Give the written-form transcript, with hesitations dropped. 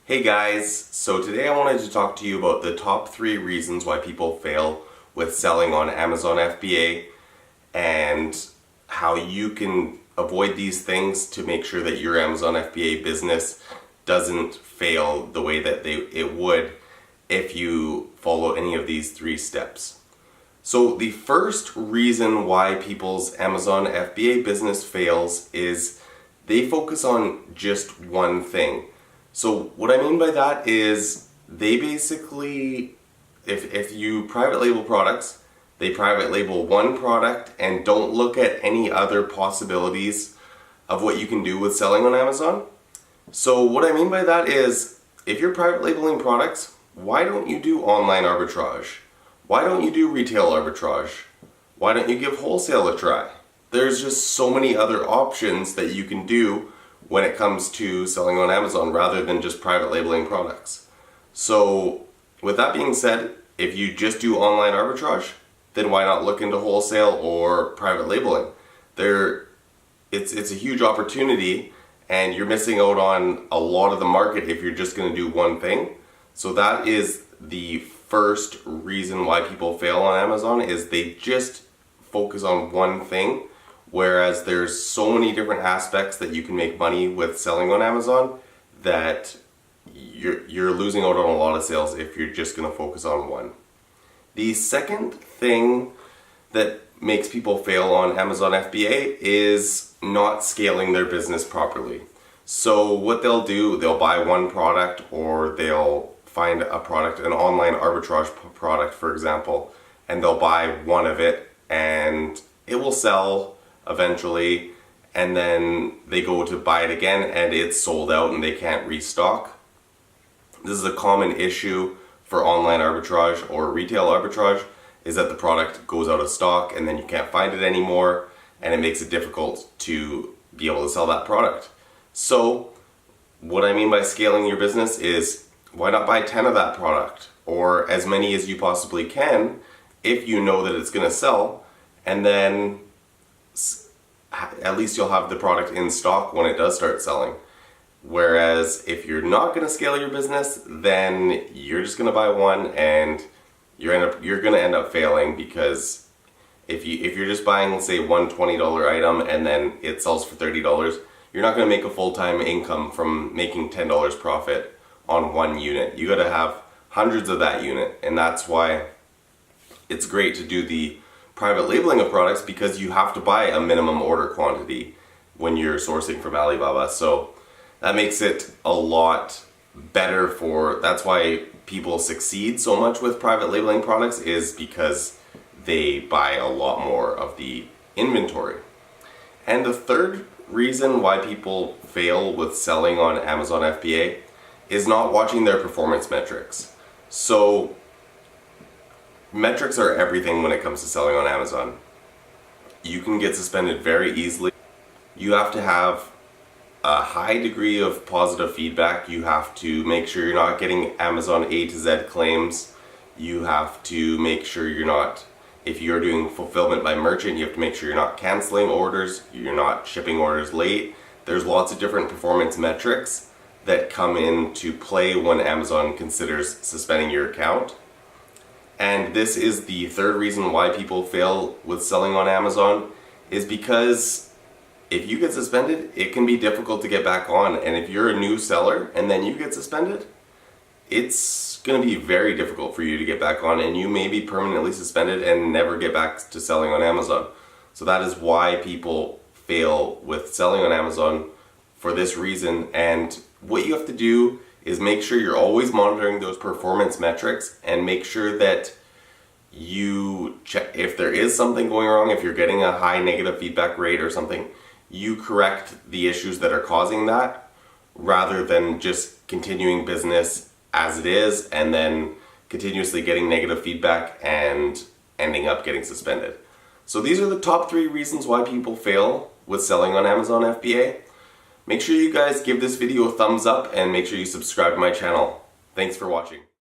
Hey guys, so today I wanted to talk to you about the top 3 reasons why people fail with selling on Amazon FBA and how you can avoid these things to make sure that your Amazon FBA business doesn't fail the way that it would if you follow any of these 3 steps. So the first reason why people's Amazon FBA business fails is they focus on just one thing. So what I mean by that is they basically, if you private label products, they private label one product and don't look at any other possibilities of what you can do with selling on Amazon. So what I mean by that is if you're private labeling products, why don't you do online arbitrage? Why don't you do retail arbitrage? Why don't you give wholesale a try? There's just so many other options that you can do when it comes to selling on Amazon rather than just private labeling products. So with that being said, if you just do online arbitrage, then why not look into wholesale or private labeling? It's a huge opportunity and you're missing out on a lot of the market if you're just going to do one thing. So that is the first reason why people fail on Amazon, is they just focus on one thing. Whereas there's so many different aspects that you can make money with selling on Amazon that you're losing out on a lot of sales if you're just going to focus on one. The second thing that makes people fail on Amazon FBA is not scaling their business properly. So what they'll do, they'll buy one product or they'll find a product, an online arbitrage product for example, and they'll buy one of it and it will sell eventually, and then they go to buy it again and it's sold out and they can't restock. This is a common issue for online arbitrage or retail arbitrage, is that the product goes out of stock and then you can't find it anymore and it makes it difficult to be able to sell that product. So what I mean by scaling your business is why not buy 10 of that product or as many as you possibly can if you know that it's going to sell, and then at least you'll have the product in stock when it does start selling. Whereas if you're not going to scale your business, then you're just going to buy one and you're going to end up failing, because if you're just buying, let's say, one $20 item and then it sells for $30, you're not going to make a full-time income from making $10 profit on one unit. You got to have hundreds of that unit, and that's why it's great to do the private labeling of products, because you have to buy a minimum order quantity when you're sourcing from Alibaba. So that makes it a lot better that's why people succeed so much with private labeling products, is because they buy a lot more of the inventory. And the third reason why people fail with selling on Amazon FBA is not watching their performance metrics. So metrics are everything when it comes to selling on Amazon. You can get suspended very easily. You have to have a high degree of positive feedback. You have to make sure you're not getting Amazon A to Z claims. You have to make sure you're not, if you're doing fulfillment by merchant, you have to make sure you're not canceling orders, you're not shipping orders late. There's lots of different performance metrics that come into play when Amazon considers suspending your account. And this is the third reason why people fail with selling on Amazon, is because if you get suspended, it can be difficult to get back on. And if you're a new seller and then you get suspended, it's going to be very difficult for you to get back on, and you may be permanently suspended and never get back to selling on Amazon. So that is why people fail with selling on Amazon, for this reason. And what you have to do is make sure you're always monitoring those performance metrics and make sure that you check if there is something going wrong. If you're getting a high negative feedback rate or something, you correct the issues that are causing that, rather than just continuing business as it is and then continuously getting negative feedback and ending up getting suspended. So these are the top 3 reasons why people fail with selling on Amazon FBA. Make sure you guys give this video a thumbs up and make sure you subscribe to my channel. Thanks for watching.